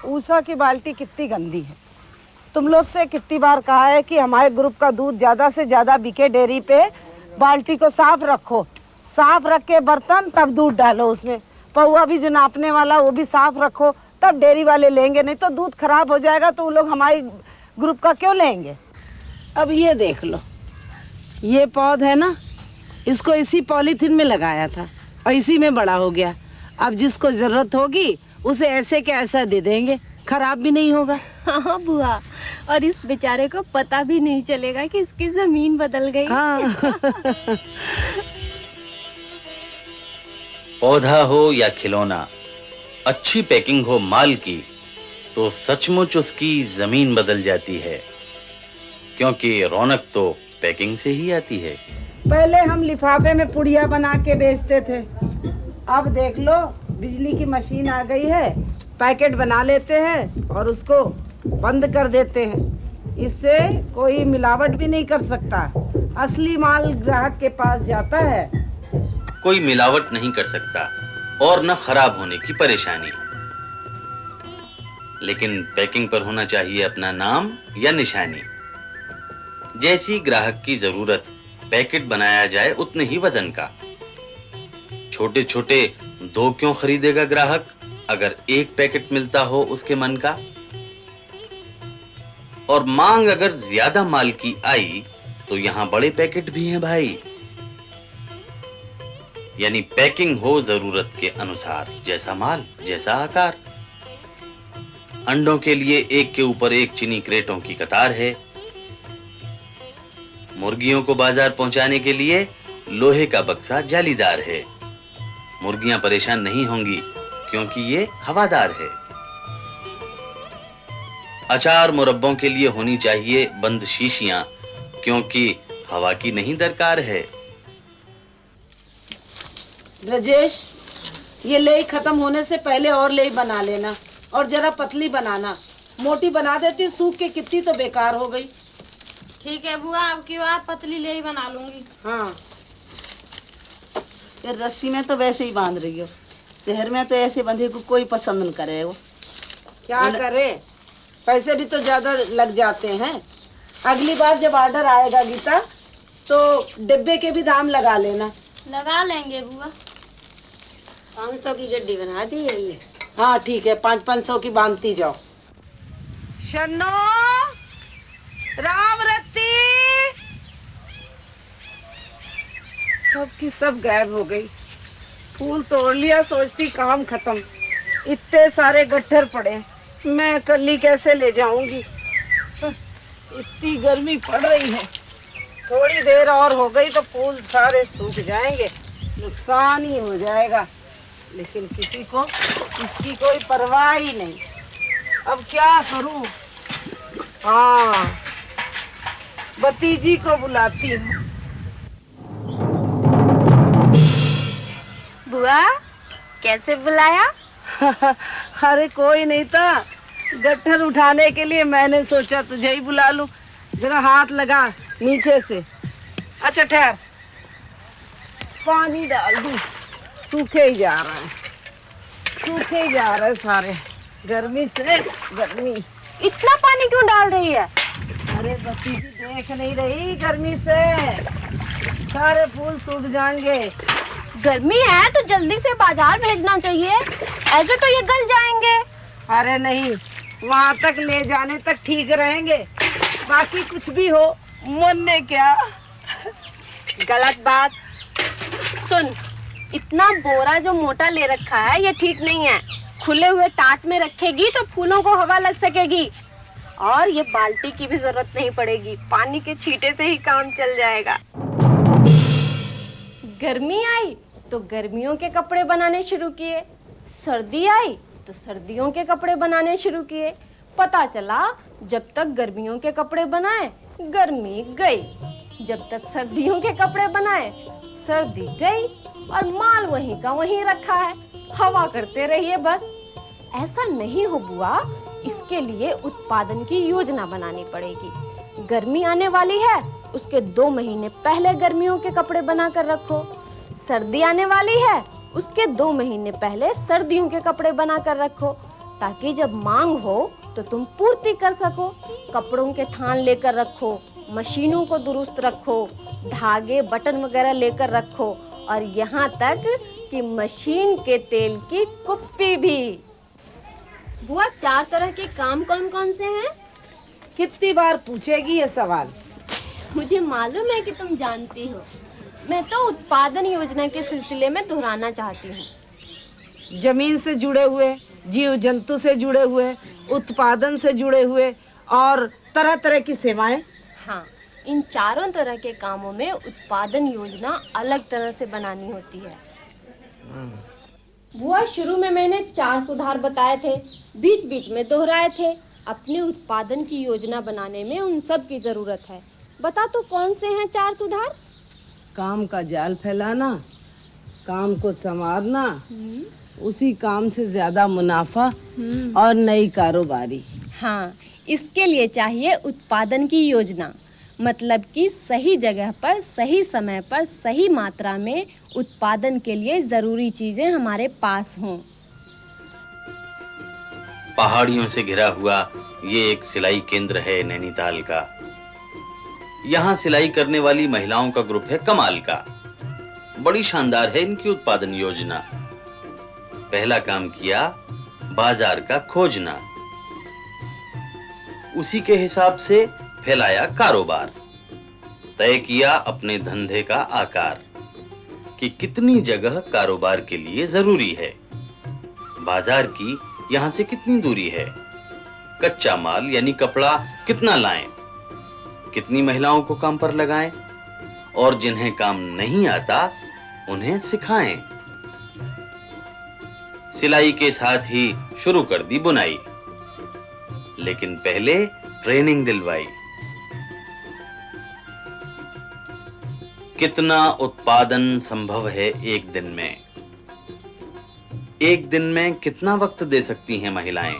उषा की बाल्टी कितनी गंदी है। तुम लोग से कितनी बार कहा है कि हमारे ग्रुप का दूध ज्यादा से ज्यादा बिके डेयरी पे। बाल्टी को साफ रखो, साफ रख के बर्तन तब दूध डालो उसमें। पौवा भी जो नापने वाला वो भी साफ रखो, तब डेयरी वाले लेंगे, नहीं तो दूध खराब हो जाएगा तो वो लोग हमारे ग्रुप का क्यों लेंगे। अब ये देख लो, ये पौध है ना, इसको इसी पॉलीथीन में लगाया था और इसी में बड़ा हो गया। अब जिसको जरूरत होगी उसे ऐसे के ऐसा दे देंगे, खराब भी नहीं होगा। हाँ बुआ, और इस बेचारे को पता भी नहीं चलेगा कि इसकी जमीन बदल गई। हाँ। पौधा हो या खिलौना, अच्छी पैकिंग हो माल की तो सचमुच उसकी जमीन बदल जाती है, क्योंकि रौनक तो पैकिंग से ही आती है। पहले हम लिफाफे में पुड़िया बना के बेचते थे, अब देख लो बिजली की मशीन आ गई है, पैकेट बना लेते हैं और उसको बंद कर देते हैं। इससे कोई मिलावट भी नहीं कर सकता, असली माल ग्राहक के पास जाता है। कोई मिलावट नहीं कर सकता और न खराब होने की परेशानी, लेकिन पैकिंग पर होना चाहिए अपना नाम या निशानी। जैसी ग्राहक की जरूरत, पैकेट बनाया जाए उतने ही वजन का। छोटे छोटे दो क्यों खरीदेगा ग्राहक अगर एक पैकेट मिलता हो उसके मन का। और मांग अगर ज्यादा माल की आई तो यहां बड़े पैकेट भी हैं भाई। यानी पैकिंग हो जरूरत के अनुसार, जैसा माल जैसा आकार। अंडों के लिए एक के ऊपर एक चीनी क्रेटों की कतार है। मुर्गियों को बाजार पहुंचाने के लिए लोहे का बक्सा जालीदार है। मुर्गियां परेशान नहीं होंगी क्योंकि ये हवादार है। अचार मुरब्बों के लिए होनी चाहिए बंद शीशियां, क्योंकि हवा की नहीं दरकार है। ब्रजेश, ये लेई खत्म होने से पहले और लेई बना लेना, और जरा पतली बनाना। मोटी बना देती सूख के कितनी तो बेकार हो गई। ठीक है बुआ, अब की बार पतली लेई बना लूंगी। हाँ, ये रस्सी में तो वैसे ही बांध रही हो, शहर में तो ऐसे बंधे को कोई पसंद न करे। वो क्या करे, पैसे भी तो ज्यादा लग जाते हैं। अगली बार जब ऑर्डर आएगा गीता तो डिब्बे के भी दाम लगा लेना। लगा लेंगे बुआ। 500 की गड्डी बना दी है ये। हाँ ठीक है, 500 की बांधती जाओ। शन्नो, राम रत्ती, सब की सब गायब हो गई। फूल तोड़ लिया, सोचती काम खत्म। इतने सारे गट्ठर पड़े, मैं कल्ली कैसे ले जाऊंगी। इतनी गर्मी पड़ रही है, थोड़ी देर और हो गई तो फूल सारे सूख जाएंगे, नुकसान ही हो जाएगा। लेकिन किसी को इसकी कोई परवाह ही नहीं। अब क्या करूं? हाँ, भतीजी को बुलाती हूँ। बुआ, कैसे बुलाया? अरे कोई नहीं था, गट्ठर उठाने के लिए मैंने सोचा तुझे ही बुला लूं। जरा हाथ लगा नीचे से। अच्छा ठहर, पानी डाल दूं, सूखे ही जा रहे हैं, सूखे ही जा रहे सारे, गर्मी से गर्मी। इतना पानी क्यों डाल रही है? अरे भतीजी देख नहीं रही, गर्मी से सारे फूल सूख जाएंगे। गर्मी है तो जल्दी से बाजार भेजना चाहिए, ऐसे तो ये गल जाएंगे। अरे नहीं, वहाँ तक ले जाने तक ठीक रहेंगे, बाकी कुछ भी हो मन ने क्या। गलत बात। सुन, इतना बोरा जो मोटा ले रखा है ये ठीक नहीं है। खुले हुए टाट में रखेगी तो फूलों को हवा लग सकेगी, और ये बाल्टी की भी जरूरत नहीं पड़ेगी, पानी के छींटे से ही काम चल जाएगा। गर्मी आई तो गर्मियों के कपड़े बनाने शुरू किए, सर्दी आई तो सर्दियों के कपड़े बनाने शुरू किए। पता चला जब तक गर्मियों के कपड़े बनाए गर्मी गई, जब तक सर्दियों के कपड़े बनाए सर्दी गई, और माल वहीं का वहीं रखा है, हवा करते रहिए बस। ऐसा नहीं हो बुआ, इसके लिए उत्पादन की योजना बनानी पड़ेगी। गर्मी आने वाली है, उसके 2 महीने पहले गर्मियों के कपड़े बनाकर रखो। सर्दी आने वाली है, उसके 2 महीने पहले सर्दियों के कपड़े बनाकर रखो। ताकि जब मांग हो तो तुम पूर्ति कर सको। कपड़ों के थान लेकर रखो, मशीनों को दुरुस्त रखो, धागे बटन वगैरह लेकर रखो, और यहाँ तक कि मशीन के तेल की कुप्पी भी। बुआ, 4 तरह के काम कौन कौन से हैं? कितनी बार पूछेगी ये सवाल? मुझे मालूम है कि तुम जानती हो। मैं तो उत्पादन योजना के सिलसिले में दोहराना चाहती हूँ। जमीन से जुड़े हुए, जीव जंतु से जुड़े हुए, उत्पादन से जुड़े हुए और तरह तरह की सेवाएं। हाँ, इन चारों तरह के कामों में उत्पादन योजना अलग तरह से बनानी होती है। बुआ, शुरू में मैंने 4 सुधार बताए थे, बीच बीच में दोहराए थे। अपने उत्पादन की योजना बनाने में उन सब की जरूरत है। बता तो कौन से हैं 4 सुधार? काम का जाल फैलाना, काम को संवारना, उसी काम से ज्यादा मुनाफा और नई कारोबारी। हाँ, इसके लिए चाहिए उत्पादन की योजना, मतलब कि सही जगह पर, सही समय पर, सही मात्रा में उत्पादन के लिए जरूरी चीजें हमारे पास हों। पहाड़ियों से घिरा हुआ ये एक सिलाई केंद्र है नैनीताल का। यहाँ सिलाई करने वाली महिलाओं का ग्रुप है कमाल का। बड़ी शानदार है इनकी उत्पादन योजना। पहला काम किया बाजार का खोजना, उसी के हिसाब से फैलाया कारोबार। तय किया अपने धंधे का आकार कि कितनी जगह कारोबार के लिए जरूरी है, बाजार की यहां से कितनी दूरी है, कच्चा माल यानी कपड़ा कितना लाएं, कितनी महिलाओं को काम पर लगाएं और जिन्हें काम नहीं आता उन्हें सिखाएं। सिलाई के साथ ही शुरू कर दी बुनाई, लेकिन पहले ट्रेनिंग दिलवाई। कितना उत्पादन संभव है एक दिन में? एक दिन में कितना वक्त दे सकती हैं महिलाएं?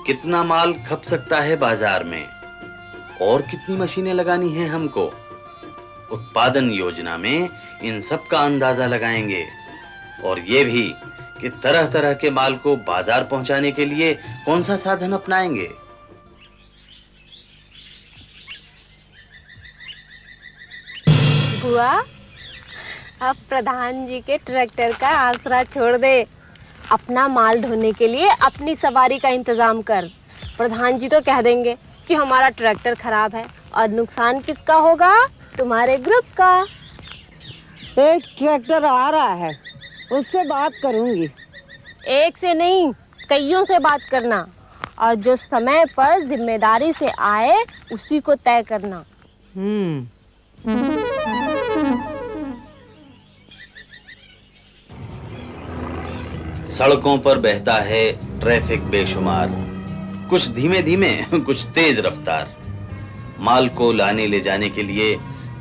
कितना माल खप सकता है बाजार में? और कितनी मशीनें लगानी हैं हमको? उत्पादन योजना में इन सब का अंदाजा लगाएंगे, और ये भी कि तरह तरह के माल को बाजार पहुंचाने के लिए कौन सा साधन अपनाएंगे। बुआ, अब प्रधान जी के ट्रैक्टर का आसरा छोड़ दे। अपना माल ढोने के लिए अपनी सवारी का इंतजाम कर। प्रधान जी तो कह देंगे कि हमारा ट्रैक्टर खराब है, और नुकसान किसका होगा? तुम्हारे ग्रुप का। एक ट्रैक्टर आ रहा है, उससे बात करूंगी। एक से नहीं, कईयों से बात करना, और जो समय पर जिम्मेदारी से आए उसी को तय करना। सड़कों पर बहता है ट्रैफिक बेशुमार, कुछ धीमे धीमे, कुछ तेज रफ्तार। माल को लाने ले जाने के लिए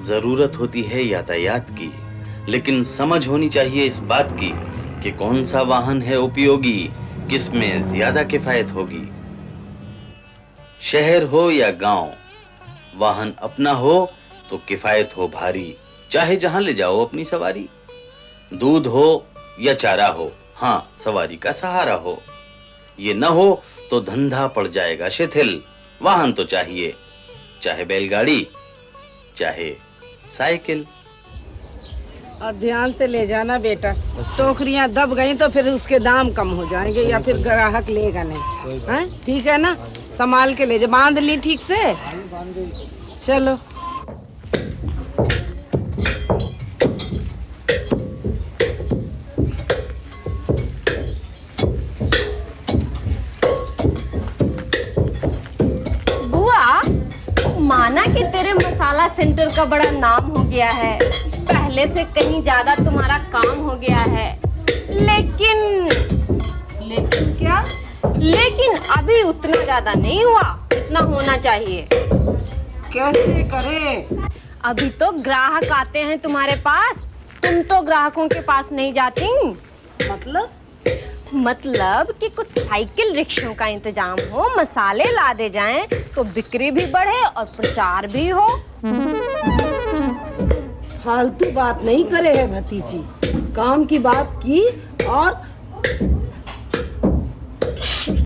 जरूरत होती है यातायात की, लेकिन समझ होनी चाहिए इस बात की कि कौन सा वाहन है उपयोगी, किसमें ज्यादा किफायत होगी। शहर हो या गांव, वाहन अपना हो तो किफायत हो भारी, चाहे जहां ले जाओ अपनी सवारी। दूध हो या चारा हो, हाँ, सवारी का सहारा हो। ये न हो तो धंधा पड़ जाएगा शिथिल। वाहन तो चाहिए, चाहे बैलगाड़ी, चाहे साइकिल। और ध्यान से ले जाना बेटा, टोकरियां दब गई तो फिर उसके दाम कम हो जाएंगे, या फिर ग्राहक लेगा नहीं। हैं? ठीक है ना? संभाल के ले जा। बांध ली ठीक से? चलो। माना कि तेरे मसाला सेंटर का बड़ा नाम हो गया है, पहले से कहीं ज्यादा तुम्हारा काम हो गया है, लेकिन क्या? लेकिन अभी उतना ज्यादा नहीं हुआ जितना होना चाहिए। कैसे करे? अभी तो ग्राहक आते हैं तुम्हारे पास, तुम तो ग्राहकों के पास नहीं जाती। मतलब कि कुछ साइकिल रिक्शों का इंतजाम हो, मसाले ला दे जाएं तो बिक्री भी बढ़े और प्रचार भी हो। फालतू बात नहीं करे है भतीजी, काम की बात की और